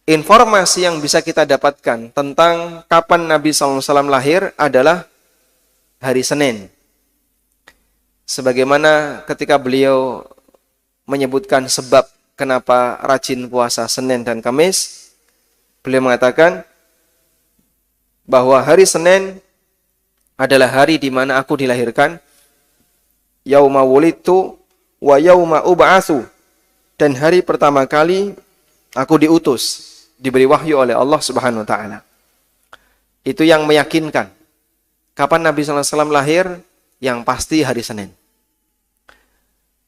informasi yang bisa kita dapatkan tentang kapan Nabi SAW lahir adalah hari Senin. Sebagaimana ketika beliau menyebutkan sebab kenapa rajin puasa Senin dan Kamis, beliau mengatakan bahwa hari Senin adalah hari di mana aku dilahirkan, yauma wulidtu wa yauma ub'atsu, dan hari pertama kali aku diutus, diberi wahyu oleh Allah Subhanahu wa taala. Itu yang meyakinkan kapan Nabi SAW lahir, yang pasti hari Senin.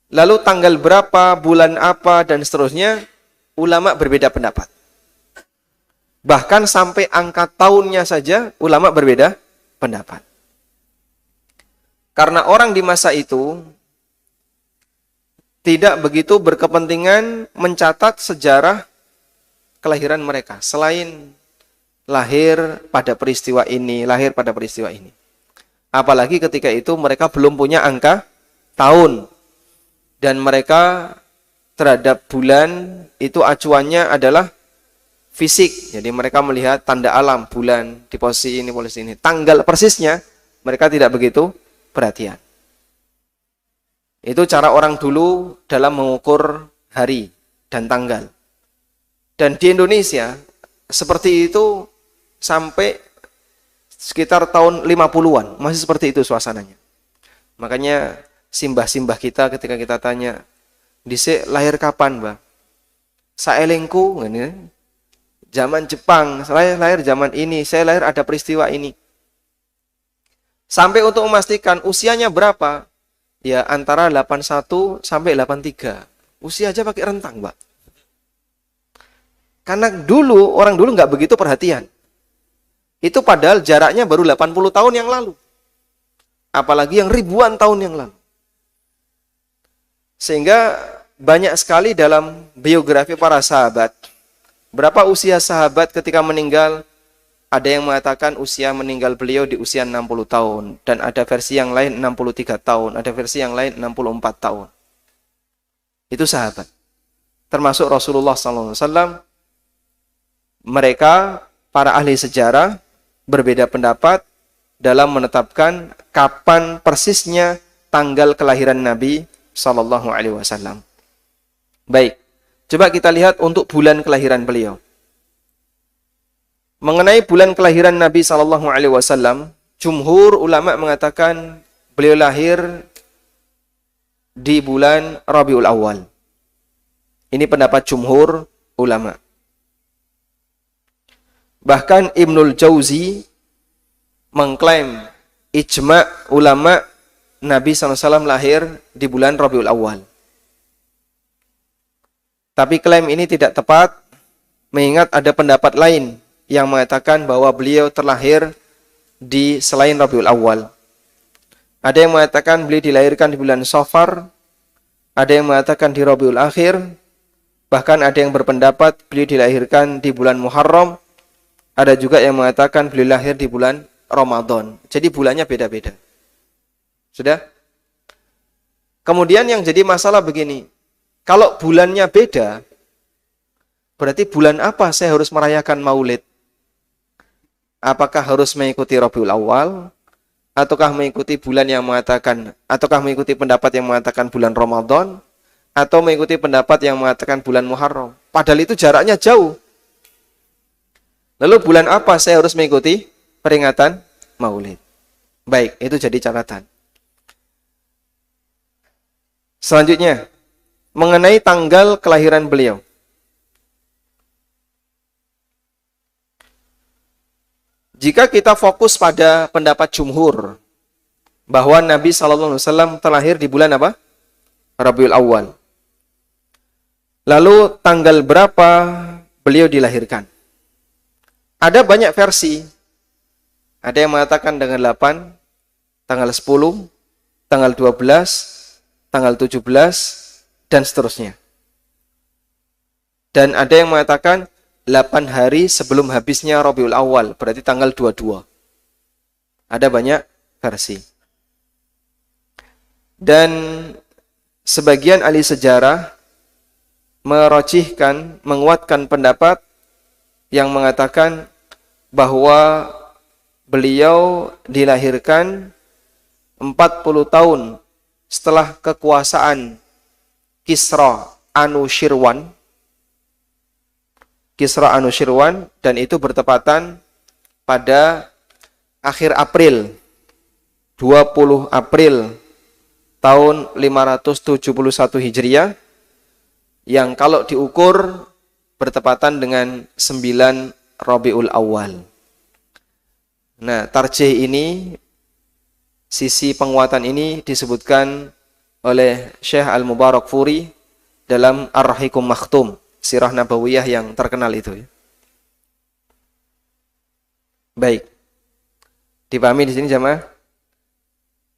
Lalu tanggal berapa, bulan apa, dan seterusnya, ulama berbeda pendapat. Bahkan sampai angka tahunnya saja, ulama berbeda pendapat. Karena orang di masa itu tidak begitu berkepentingan mencatat sejarah kelahiran mereka, selain lahir pada peristiwa ini, lahir pada peristiwa ini. Apalagi ketika itu mereka belum punya angka tahun. Dan mereka terhadap bulan itu acuannya adalah fisik. Jadi mereka melihat tanda alam, bulan di posisi ini, posisi ini. Tanggal persisnya mereka tidak begitu perhatian. Itu cara orang dulu dalam mengukur hari dan tanggal. Dan di Indonesia seperti itu sampai sekitar tahun 50-an. Masih seperti itu suasananya. Makanya simbah-simbah kita ketika kita tanya, "Dhisik lahir kapan, Mbah?" "Saelingku ngene. Zaman Jepang, saya lahir zaman ini, saya lahir ada peristiwa ini." Sampai untuk memastikan usianya berapa, ya antara 81 sampai 83. Usia aja pakai rentang, Mbak. Karena dulu, orang dulu nggak begitu perhatian. Itu padahal jaraknya baru 80 tahun yang lalu. Apalagi yang ribuan tahun yang lalu. Sehingga banyak sekali dalam biografi para sahabat. Berapa usia sahabat ketika meninggal? Ada yang mengatakan usia meninggal beliau di usia 60 tahun. Dan ada versi yang lain 63 tahun. Ada versi yang lain 64 tahun. Itu sahabat. Termasuk Rasulullah SAW. Mereka, para ahli sejarah, berbeda pendapat dalam menetapkan kapan persisnya tanggal kelahiran Nabi Sallallahu Alaihi Wasallam. Baik, coba kita lihat untuk bulan kelahiran beliau. Mengenai bulan kelahiran Nabi Sallallahu Alaihi Wasallam, jumhur ulama mengatakan beliau lahir di bulan Rabiul Awal. Ini pendapat jumhur ulama. Bahkan Ibnul Jauzi mengklaim ijma' ulama Nabi SAW lahir di bulan Rabiul Awal. Tapi klaim ini tidak tepat, mengingat ada pendapat lain yang mengatakan bahwa beliau terlahir di selain Rabiul Awal. Ada yang mengatakan beliau dilahirkan di bulan Safar, ada yang mengatakan di Rabiul Akhir, bahkan ada yang berpendapat beliau dilahirkan di bulan Muharram, ada juga yang mengatakan beliau lahir di bulan Ramadan. Jadi bulannya beda-beda. Sudah? Kemudian yang jadi masalah begini. Kalau bulannya beda, berarti bulan apa saya harus merayakan Maulid? Apakah harus mengikuti Rabiul Awal? Ataukah mengikuti bulan yang mengatakan, ataukah mengikuti pendapat yang mengatakan bulan Ramadan? Atau mengikuti pendapat yang mengatakan bulan Muharram? Padahal itu jaraknya jauh. Lalu bulan apa saya harus mengikuti peringatan Maulid? Baik, itu jadi catatan. Selanjutnya, mengenai tanggal kelahiran beliau. Jika kita fokus pada pendapat jumhur bahwa Nabi SAW terlahir di bulan apa? Rabiul Awal. Lalu tanggal berapa beliau dilahirkan? Ada banyak versi. Ada yang mengatakan tanggal 8, tanggal 10, tanggal 12, tanggal 17, dan seterusnya. Dan ada yang mengatakan 8 hari sebelum habisnya Rabiul Awal, berarti tanggal 22. Ada banyak versi. Dan sebagian ahli sejarah merojihkan, menguatkan pendapat yang mengatakan bahwa beliau dilahirkan 40 tahun setelah kekuasaan Kisra Anushirwan. Kisra Anushirwan, dan itu bertepatan pada akhir April, 20 April tahun 571 Hijriah, yang kalau diukur bertepatan dengan 9 Rabiul Awal. Nah, tarjih ini, sisi penguatan ini disebutkan oleh Syekh Al-Mubarakfuri dalam Ar-Rahikum Makhtum, sirah nabawiyah yang terkenal itu. Baik. Dipahami di sini jamaah?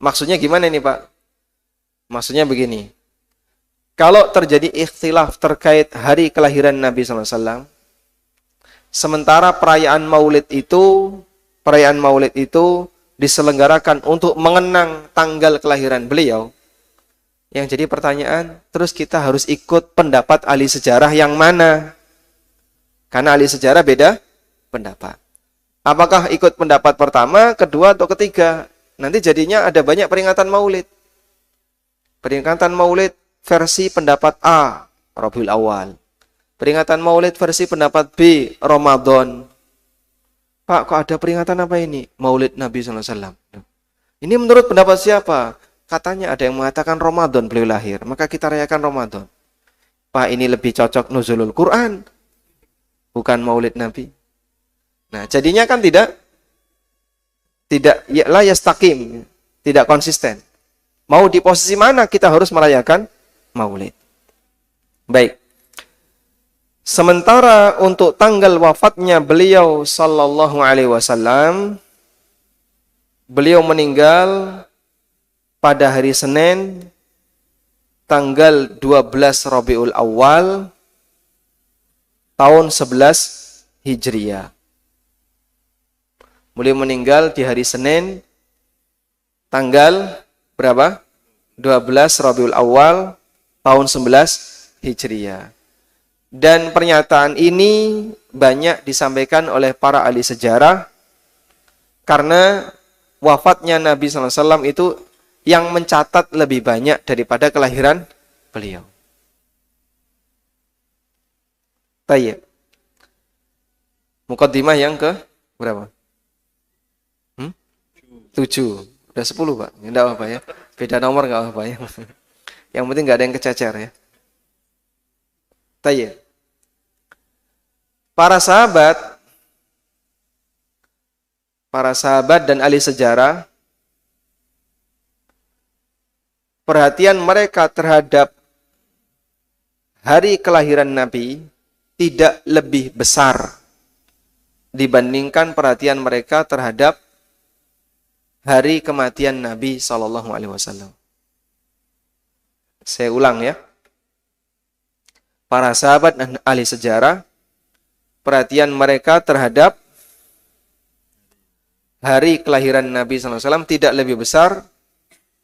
Maksudnya gimana ini, Pak? Maksudnya begini. Kalau terjadi ikhtilaf terkait hari kelahiran Nabi SAW, sementara perayaan Maulid itu diselenggarakan untuk mengenang tanggal kelahiran beliau, yang jadi pertanyaan, terus kita harus ikut pendapat ahli sejarah yang mana? Karena ahli sejarah beda pendapat. Apakah ikut pendapat pertama, kedua, atau ketiga? Nanti jadinya ada banyak peringatan Maulid. Peringatan Maulid versi pendapat A, Rabiul Awal. Peringatan Maulid versi pendapat B, Ramadan. Pak, kok ada peringatan apa ini? Maulid Nabi SAW. Ini menurut pendapat siapa? Katanya ada yang mengatakan Ramadan beliau lahir, maka kita rayakan Ramadan. Pak, ini lebih cocok nuzulul Quran, bukan Maulid Nabi. Nah, jadinya kan tidak ya la yastaqim, tidak konsisten. Mau di posisi mana kita harus merayakan Maulid. Baik. Sementara untuk tanggal wafatnya beliau sallallahu alaihi wasallam, beliau meninggal pada hari Senin tanggal 12 Rabiul Awal tahun 11 Hijriah. Beliau meninggal di hari Senin tanggal berapa? 12 Rabiul Awal tahun 11 Hijriah. Dan pernyataan ini banyak disampaikan oleh para ahli sejarah karena wafatnya Nabi SAW itu yang mencatat lebih banyak daripada kelahiran beliau. Tayyib. Muqaddimah yang ke berapa? 7. Udah 10, Pak. Enggak apa-apa ya. Beda nomor enggak apa-apa ya. Yang penting enggak ada yang kececer ya. Tayyib. Para sahabat dan ahli sejarah, perhatian mereka terhadap hari kelahiran Nabi tidak lebih besar dibandingkan perhatian mereka terhadap hari kematian Nabi SAW. Saya ulang ya. Para sahabat dan ahli sejarah, perhatian mereka terhadap hari kelahiran Nabi SAW tidak lebih besar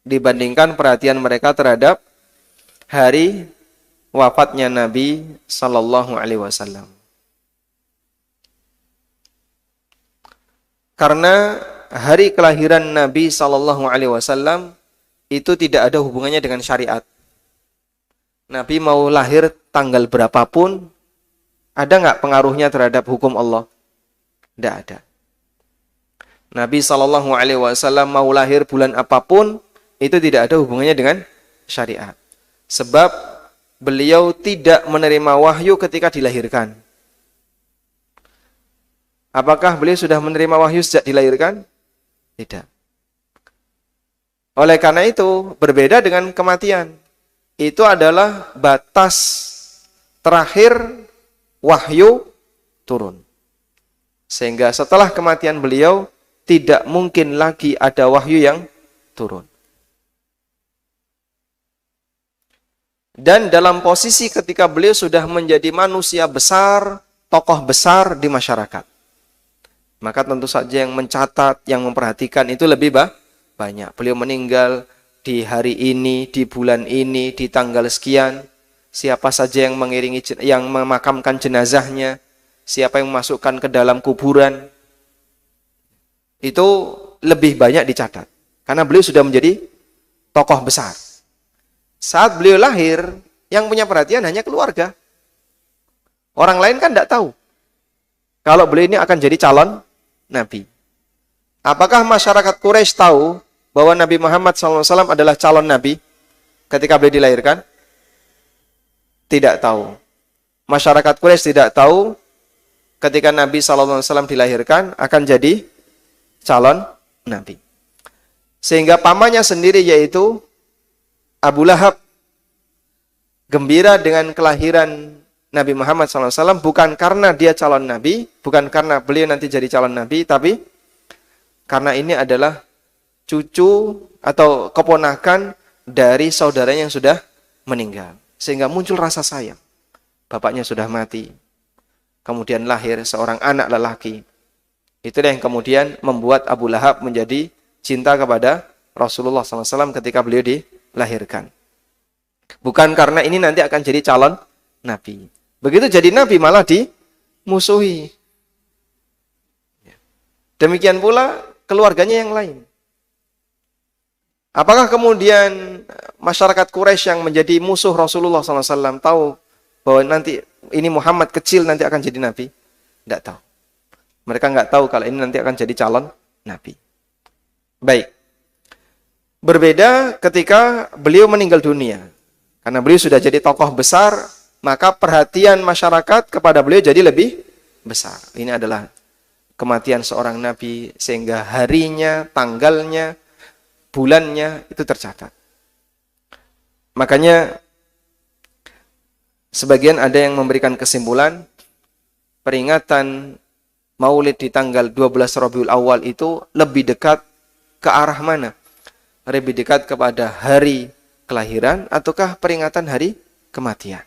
dibandingkan perhatian mereka terhadap hari wafatnya Nabi SAW. Karena hari kelahiran Nabi SAW itu tidak ada hubungannya dengan syariat. Nabi mau lahir tanggal berapapun, ada nggak pengaruhnya terhadap hukum Allah? Tidak ada. Nabi SAW mau lahir bulan apapun, itu tidak ada hubungannya dengan syariat. Sebab beliau tidak menerima wahyu ketika dilahirkan. Apakah beliau sudah menerima wahyu sejak dilahirkan? Tidak. Oleh karena itu, berbeda dengan kematian. Itu adalah batas terakhir wahyu turun. Sehingga setelah kematian beliau, tidak mungkin lagi ada wahyu yang turun. Dan dalam posisi ketika beliau sudah menjadi manusia besar, tokoh besar di masyarakat, maka tentu saja yang mencatat, yang memperhatikan itu lebih banyak. Beliau meninggal di hari ini, di bulan ini, di tanggal sekian. Siapa saja yang mengiringi, yang memakamkan jenazahnya, siapa yang memasukkan ke dalam kuburan, itu lebih banyak dicatat. Karena beliau sudah menjadi tokoh besar. Saat beliau lahir, yang punya perhatian hanya keluarga. Orang lain kan tidak tahu kalau beliau ini akan jadi calon Nabi. Apakah masyarakat Quraisy tahu bahwa Nabi Muhammad SAW adalah calon Nabi ketika beliau dilahirkan? Tidak tahu. Masyarakat Quraisy tidak tahu ketika Nabi SAW dilahirkan akan jadi calon Nabi. Sehingga pamannya sendiri yaitu Abu Lahab gembira dengan kelahiran Nabi Muhammad SAW bukan karena dia calon Nabi, bukan karena beliau nanti jadi calon Nabi, tapi karena ini adalah cucu atau keponakan dari saudaranya yang sudah meninggal. Sehingga muncul rasa sayang. Bapaknya sudah mati. Kemudian lahir seorang anak lelaki. Itulah yang kemudian membuat Abu Lahab menjadi cinta kepada Rasulullah SAW ketika beliau dilahirkan. Bukan karena ini nanti akan jadi calon Nabi. Begitu jadi Nabi malah dimusuhi. Demikian pula keluarganya yang lain. Apakah kemudian masyarakat Quraisy yang menjadi musuh Rasulullah SAW tahu bahwa nanti ini Muhammad kecil nanti akan jadi Nabi? Tidak tahu. Mereka nggak tahu kalau ini nanti akan jadi calon Nabi. Baik. Berbeda ketika beliau meninggal dunia. Karena beliau sudah jadi tokoh besar, maka perhatian masyarakat kepada beliau jadi lebih besar. Ini adalah kematian seorang Nabi, sehingga harinya, tanggalnya, bulannya itu tercatat. Makanya sebagian ada yang memberikan kesimpulan peringatan Maulid di tanggal 12 Rabiul Awal itu lebih dekat ke arah mana? Lebih dekat kepada hari kelahiran ataukah peringatan hari kematian?